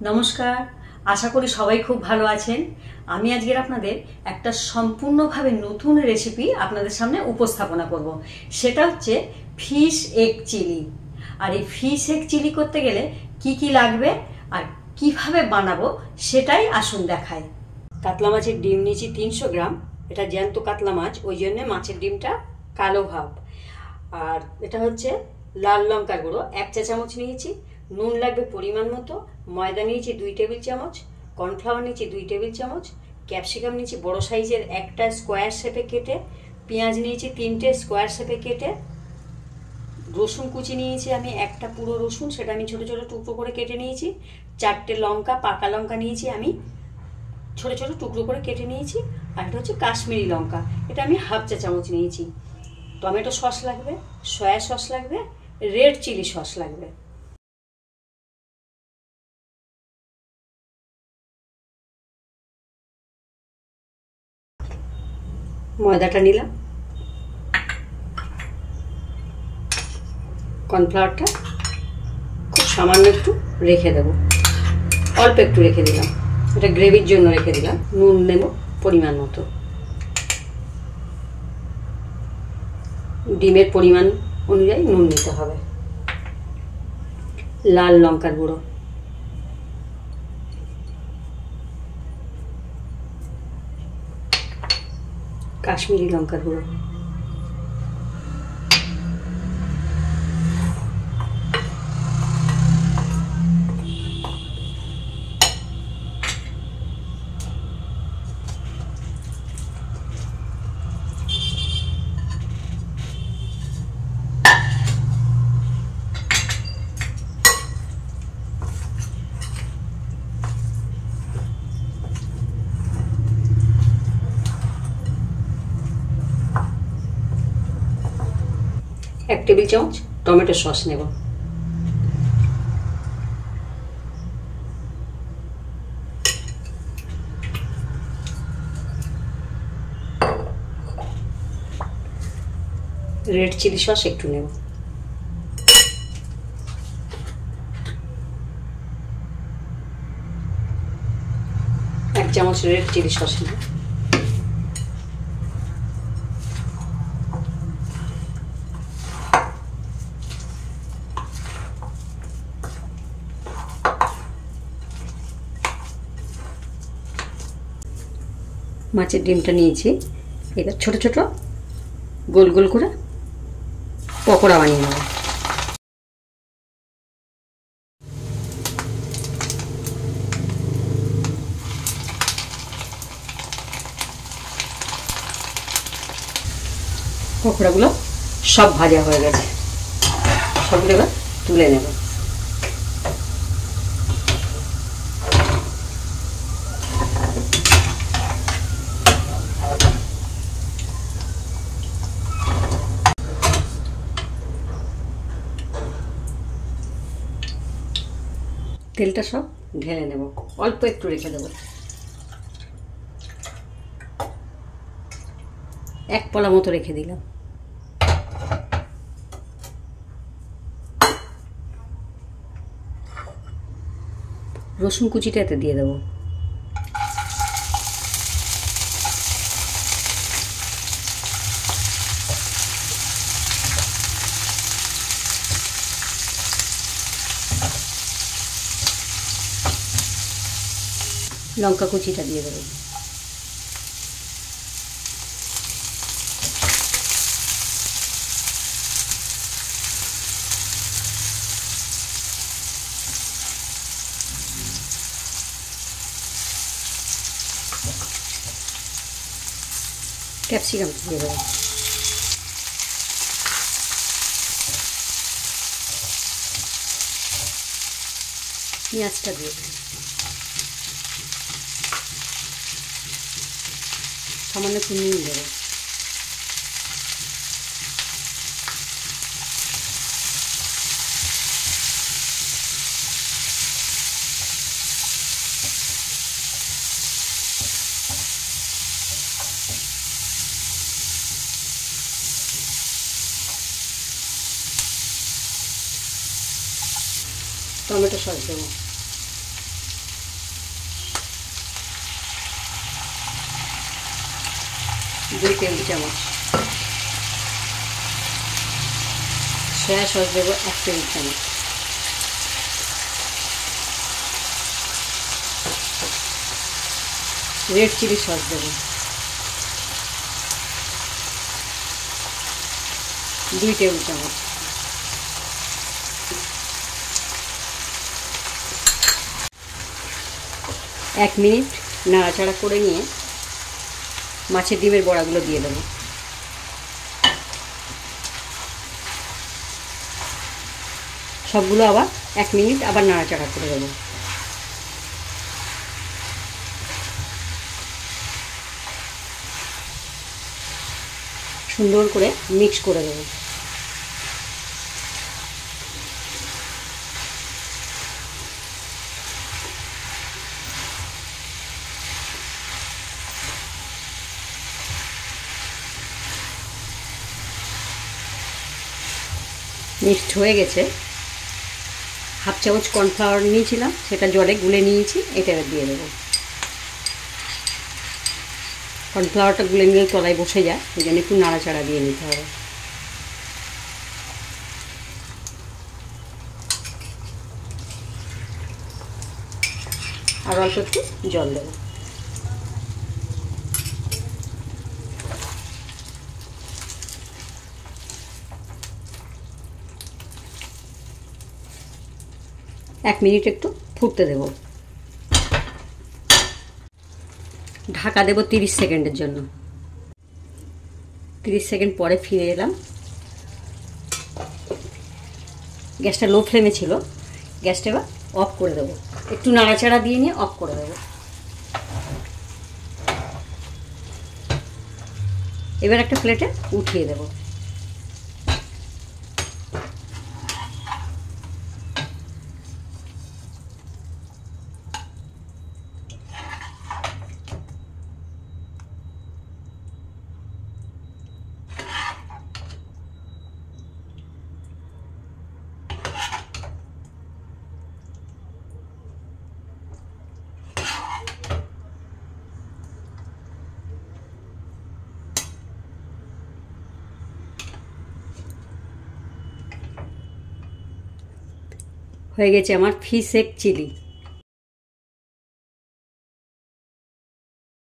নমস্কার, আশা করি সবাই খুব ভালো আছেন। আমি আজকের আপনাদের একটা সম্পূর্ণভাবে নতুন রেসিপি আপনাদের সামনে উপস্থাপনা করব। সেটা হচ্ছে ফিশ এগ চিলি। আর এই ফিশ এগ চিলি করতে গেলে কি কি লাগবে আর কিভাবে বানাবো সেটাই আসুন দেখাই। কাতলা মাছের ডিম নিয়েছি 300 গ্রাম। এটা জ্যান্ত কাতলা মাছ, ওই জন্য মাছের ডিমটা কালো ভাব। আর এটা হচ্ছে লাল লঙ্কার গুঁড়ো 1 চা চামচ নিয়েছি। নুন লাগবে পরিমাণ মতো। ময়দা নিয়েছি 2 টেবিল চামচ। কর্নফ্লাওয়ার নিয়েছি 2 টেবিল চামচ। ক্যাপসিকাম নিয়েছি বড় সাইজের একটা স্কোয়ার শেপে কেটে। পেঁয়াজ নিয়েছি 3টে স্কোয়ার শেপে কেটে। রসুন কুচি নিয়েছি আমি একটা পুরো রসুন, সেটা আমি ছোট ছোট টুকরো করে কেটে নিয়েছি। 4টে লঙ্কা, পাকা লঙ্কা নিয়েছি আমি ছোট ছোট টুকরো করে কেটে নিয়েছি। আর এটা হচ্ছে কাশ্মীরি লঙ্কা, এটা আমি হাফ চা চামচ নিয়েছি। টমেটো সস লাগবে, সয়া সস লাগবে, রেড চিলি সস লাগবে। ময়দাটা নিলাম, কর্নফ্লাওয়ারটা খুব সামান্য একটু রেখে দেব, অল্প একটু রেখে দিলাম, এটা গ্রেভির জন্য রেখে দিলাম। নুন নেব পরিমাণ মতো, ডিমের পরিমাণ অনুযায়ী নুন নিতে হবে। লাল লঙ্কার গুঁড়ো, কাশ্মীরি লঙ্কার গুঁড়ো, এক টেবিল চামচ টমেটো সস নেব। রেড চিলি সস একটু নেব। এক চামচ রেড চিলি সস নেব। মাছের ডিমটা নিয়েছি, এবার ছোট ছোট গোল গোল করে পকোড়া বানিয়ে নেব। পকোড়াগুলো সব ভাজা হয়ে গেছে, সবগুলো এবার তুলে নেব। তেলটা সব ঢেলে নেব, অল্প একটু রেখে দেব। এক পলা মতো রেখে দিলাম। রসুন কুচিটা এতে দিয়ে দেবো। লঙ্কা কুচিটা দিয়ে দেবো। ক্যাপসিকাম দিয়ে দেবো। পেঁয়াজটা দিয়ে দেবো। সামান্য একটু নুন দেবো। টমেটো সস দেবো। 2 টেবিল চামচ, সয়া সস দেবো 1 টেবিল চামচ, রেড চিলি সস দেবো 2 টেবিল চামচ, এক মিনিট নাড়াচাড়া করে নিয়ে মাছের ডিমের বড়াগুলো দিয়ে দেবো। সবগুলো আবার 1 মিনিট আবার নাড়াচাড়া করে দেবো। সুন্দর করে মিক্স করে দেবো। মিক্সড হয়ে গেছে। হাফ চামচ কর্নফ্লাওয়ার নিয়েছিলাম, সেটা জলে গুলে নিয়েছি, এটা দিয়ে দেবো। কর্নফ্লাওয়ারটা গুলে নিলে তলায় বসে যায়, এই জন্য একটু নাড়াচাড়া দিয়ে নিতে হবে। আর অল্প একটু জল দেবো। এক মিনিট একটু ফুটতে দেব। ঢাকা দেব 30 সেকেন্ডের জন্য। 30 সেকেন্ড পরে ফিরে এলাম। গ্যাসটা লো ফ্লেমে ছিল, গ্যাসটা এবার অফ করে দেবো। একটু নাড়াচাড়া দিয়ে নিয়ে অফ করে দেবো। এবার একটা প্লেটে উঠিয়ে দেবো। হয়ে গেছে আমার ফিশ এগ চিলি।